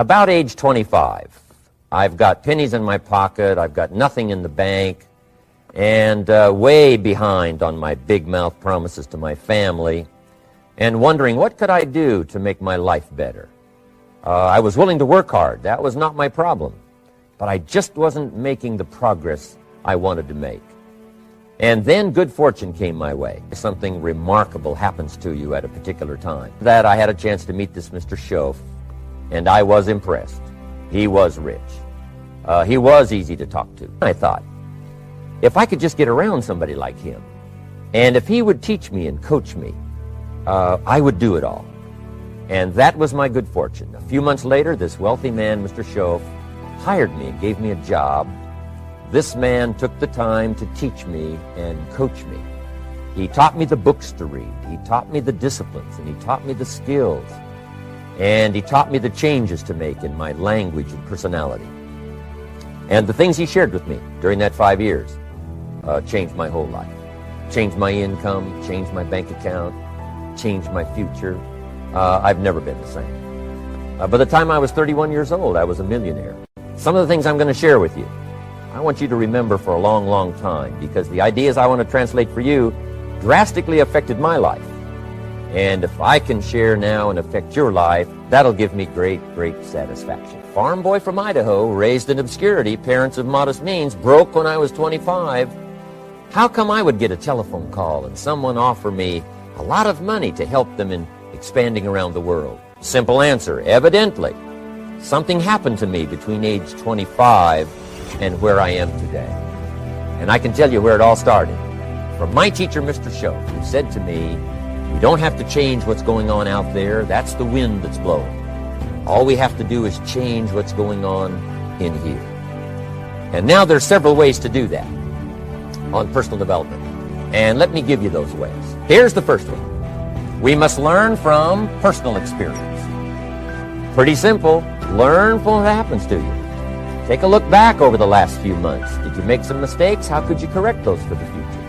About age 25, I've got pennies in my pocket, I've got nothing in the bank, and way behind on my big mouth promises to my family, and wondering what could I do to make my life better. I was willing to work hard. That was not my problem. But I just wasn't making the progress I wanted to make. And then good fortune came my way. Something remarkable happens to you at a particular time. That I had a chance to meet this Mr. Schoaf, and I was impressed. He was rich. He was easy to talk to. I thought, if I could just get around somebody like him, and if he would teach me and coach me, I would do it all. And that was my good fortune. A few months later, this wealthy man, Mr. Schoaf, hired me and gave me a job. This man took the time to teach me and coach me. He taught me the books to read. He taught me the disciplines, and he taught me the skills. And he taught me the changes to make in my language and personality. And the things he shared with me during that 5 years changed my whole life. Changed my income, changed my bank account, changed my future. I've never been the same. By the time I was 31 years old, I was a millionaire. Some of the things I'm going to share with you, I want you to remember for a long, long time, because the ideas I want to translate for you drastically affected my life. And if I can share now and affect your life, that'll give me great, great satisfaction. Farm boy from Idaho, raised in obscurity, parents of modest means, broke when I was 25. How come I would get a telephone call and someone offer me a lot of money to help them in expanding around the world? Simple answer, evidently. Something happened to me between age 25 and where I am today. And I can tell you where it all started. From my teacher, Mr. Schoaf, who said to me, "You don't have to change what's going on out there. That's the wind that's blowing. All we have to do is change what's going on in here." And now there's several ways to do that on personal development. And let me give you those ways. Here's the first one. We must learn from personal experience. Pretty simple. Learn from what happens to you. Take a look back over the last few months. Did you make some mistakes? How could you correct those for the future?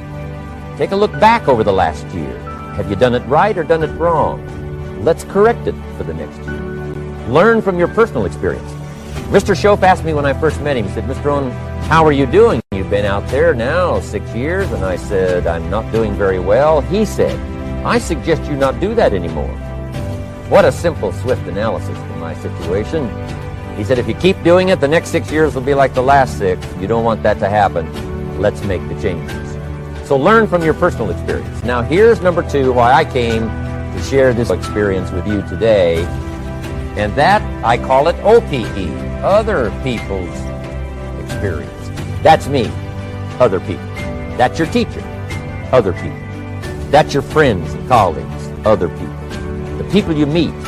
Take a look back over the last year. Have you done it right or done it wrong? Let's correct it for the next year. Learn from your personal experience. Mr. Schoaf asked me when I first met him, he said, "Mr. Rohn, how are you doing? You've been out there now 6 years." And I said, "I'm not doing very well." He said, "I suggest you not do that anymore." What a simple, swift analysis of my situation. He said, "If you keep doing it, the next 6 years will be like the last 6. You don't want that to happen. Let's make the changes." So learn from your personal experience. Now here's number 2, why I came to share this experience with you today. And that, I call it OPE, other people's experience. That's me, other people. That's your teacher, other people. That's your friends and colleagues, other people. The people you meet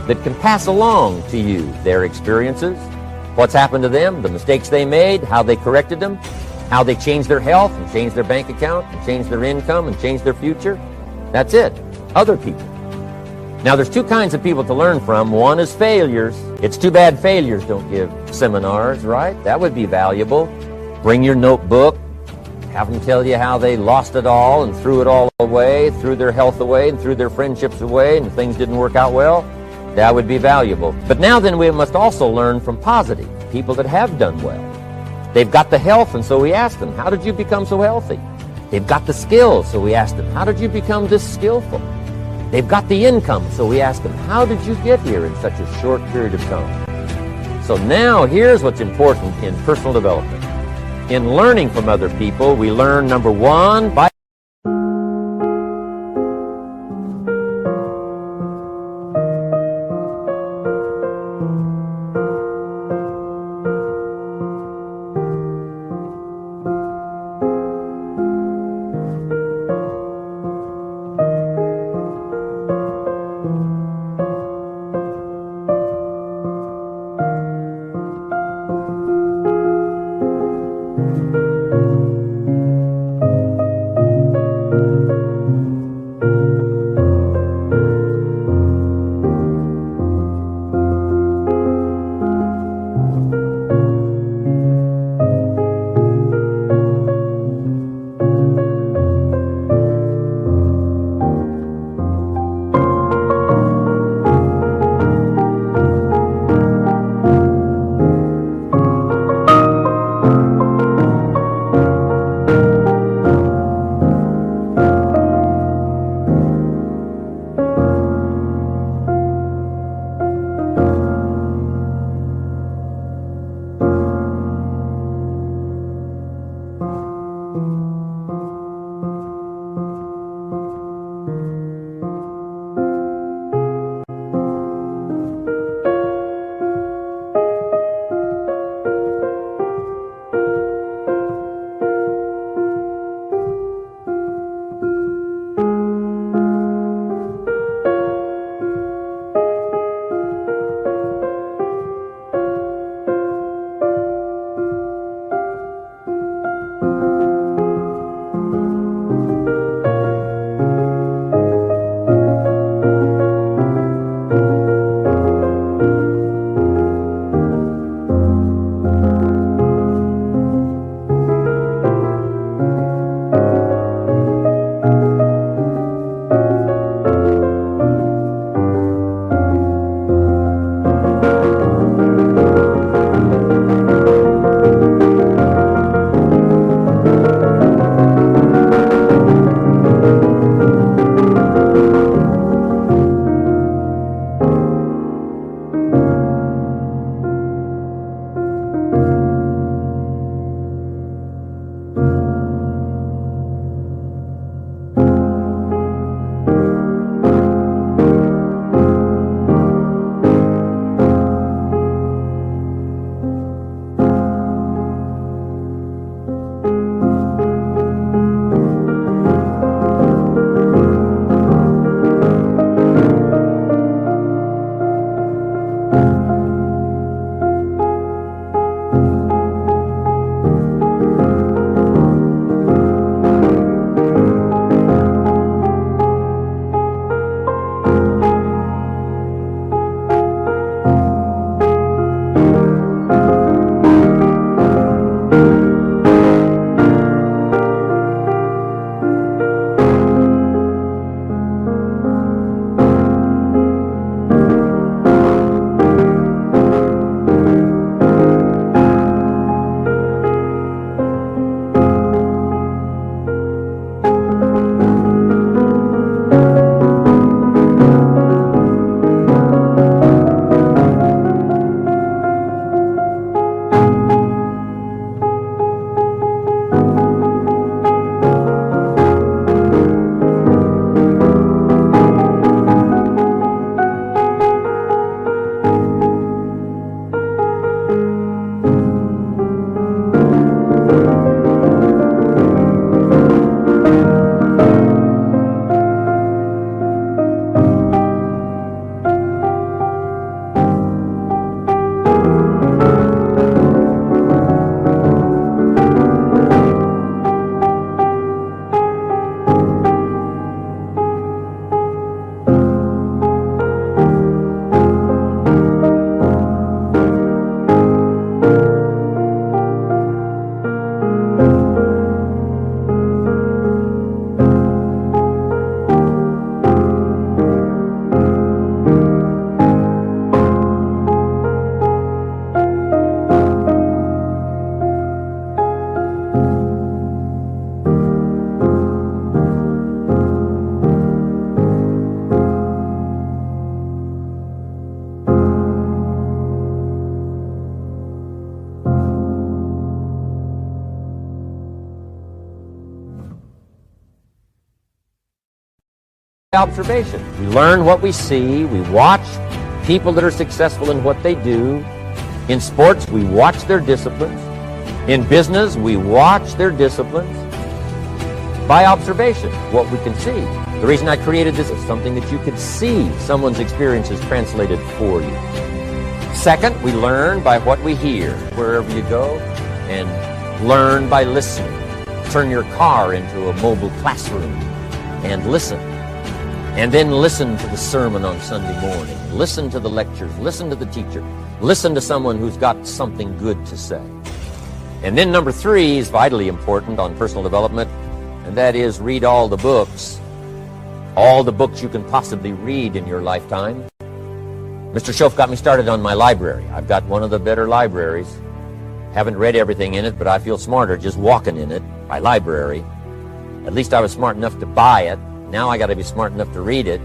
that can pass along to you their experiences, what's happened to them, the mistakes they made, how they corrected them, how they changed their health and changed their bank account and changed their income and changed their future. That's it, other people. Now there's 2 kinds of people to learn from. One is failures. It's too bad failures don't give seminars, right? That would be valuable. Bring your notebook, have them tell you how they lost it all and threw it all away, threw their health away and threw their friendships away and things didn't work out well. That would be valuable. But now then we must also learn from positive, people that have done well. They've got the health, and so we asked them, "How did you become so healthy?" They've got the skills, so we asked them, "How did you become this skillful?" They've got the income, so we asked them, "How did you get here in such a short period of time?" So now here's what's important in personal development. In learning from other people, we learn, number 1, by observation. We learn what we see. We watch people that are successful in what they do. In sports, we watch their disciplines. In business, we watch their disciplines by observation, what we can see. The reason I created this is something that you could see someone's experiences translated for you. Second, we learn by what we hear. Wherever you go, and learn by listening. Turn your car into a mobile classroom and listen. And then listen to the sermon on Sunday morning. Listen to the lectures. Listen to the teacher. Listen to someone who's got something good to say. And then number 3 is vitally important on personal development, and that is read all the books you can possibly read in your lifetime. Mr. Schoaf got me started on my library. I've got one of the better libraries. Haven't read everything in it, but I feel smarter just walking in it. My library. At least I was smart enough to buy it. Now I got to be smart enough to read it.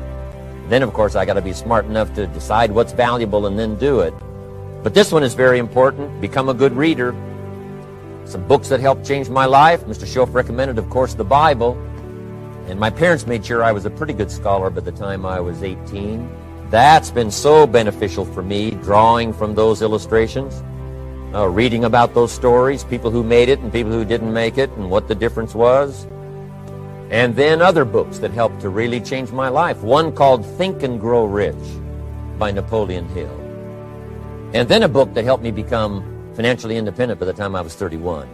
Then, of course, I got to be smart enough to decide what's valuable and then do it. But this one is very important. Become a good reader. Some books that helped change my life. Mr. Schoaf recommended, of course, the Bible. And my parents made sure I was a pretty good scholar by the time I was 18. That's been so beneficial for me, drawing from those illustrations, reading about those stories, people who made it and people who didn't make it, and what the difference was. And then other books that helped to really change my life. One called Think and Grow Rich by Napoleon Hill. And then a book that helped me become financially independent by the time I was 31.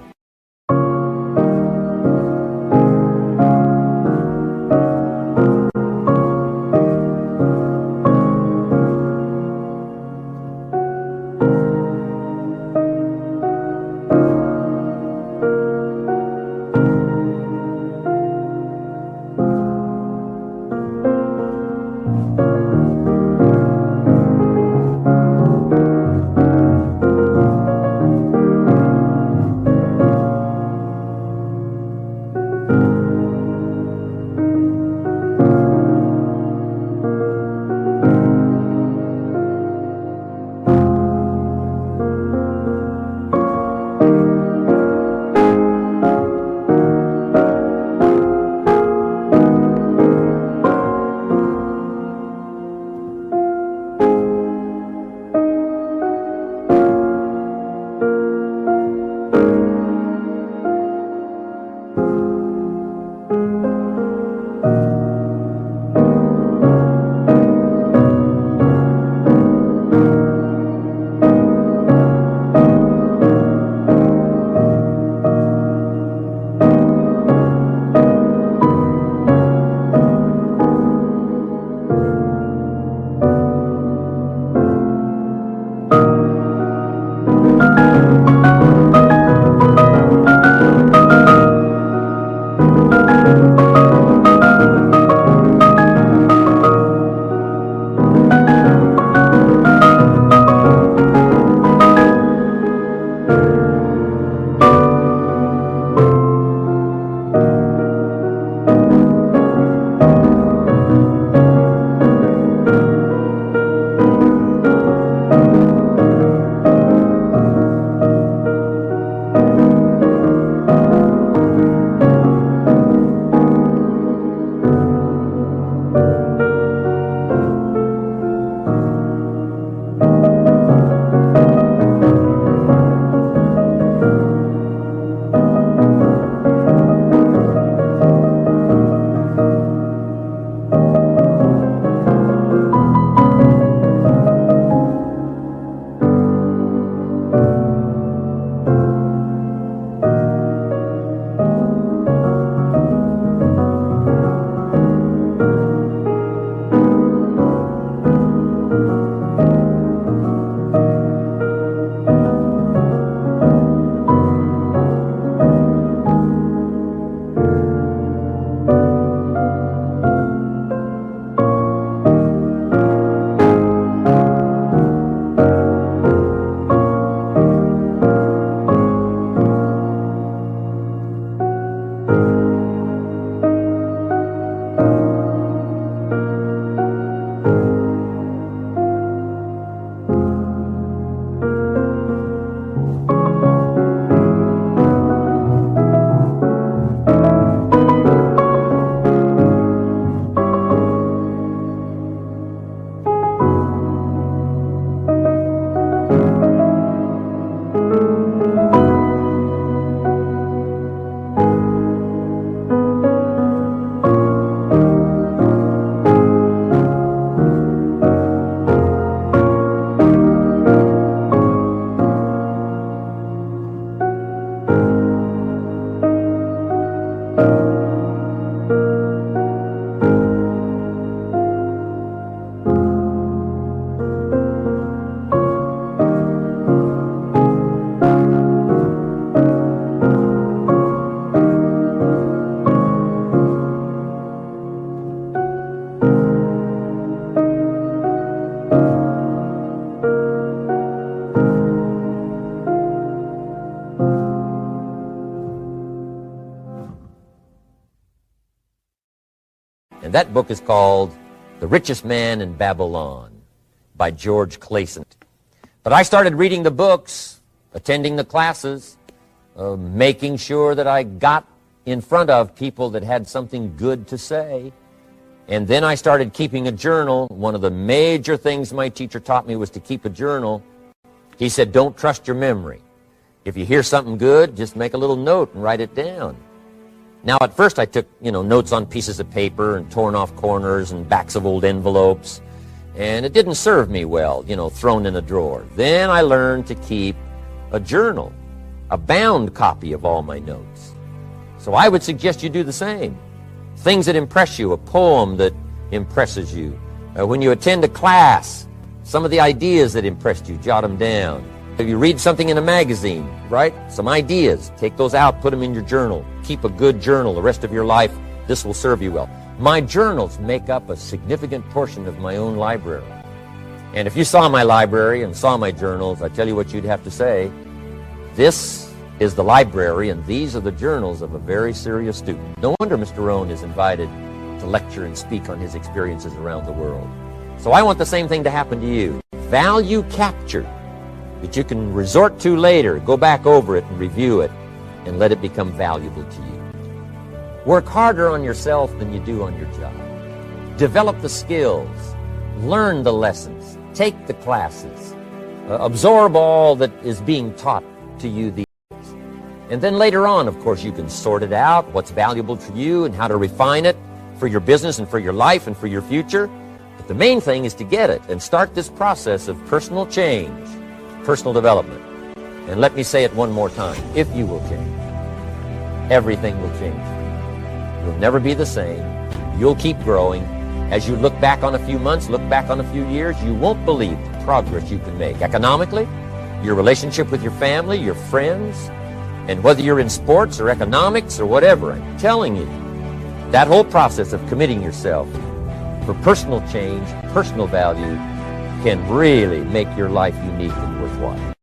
that book is called The Richest Man in Babylon by George Clayson. But I started reading the books, attending the classes, making sure that I got in front of people that had something good to say. And then I started keeping a journal. One of the major things my teacher taught me was to keep a journal. He said, don't trust your memory. If you hear something good, just make a little note and write it down. Now, at first I took, notes on pieces of paper and torn off corners and backs of old envelopes. And it didn't serve me well, thrown in a drawer. Then I learned to keep a journal, a bound copy of all my notes. So I would suggest you do the same. Things that impress you, a poem that impresses you. When you attend a class, some of the ideas that impressed you, jot them down. If you read something in a magazine, right? Some ideas, take those out, put them in your journal. Keep a good journal the rest of your life. This will serve you well. My journals make up a significant portion of my own library. And if you saw my library and saw my journals, I tell you what you'd have to say. This is the library, and these are the journals of a very serious student. No wonder Mr. Rohn is invited to lecture and speak on his experiences around the world. So I want the same thing to happen to you. Value captured that you can resort to later, go back over it and review it, and let it become valuable to you. Work harder on yourself than you do on your job. Develop the skills. Learn the lessons. Take the classes. Absorb all that is being taught to you these days. And then later on, of course, you can sort it out, what's valuable to you and how to refine it for your business and for your life and for your future. But the main thing is to get it and start this process of personal change, personal development. And let me say it one more time. If you will change, everything will change. You'll never be the same. You'll keep growing. As you look back on a few months, look back on a few years, you won't believe the progress you can make. Economically, your relationship with your family, your friends, and whether you're in sports or economics or whatever, I'm telling you, that whole process of committing yourself for personal change, personal value, can really make your life unique and worthwhile.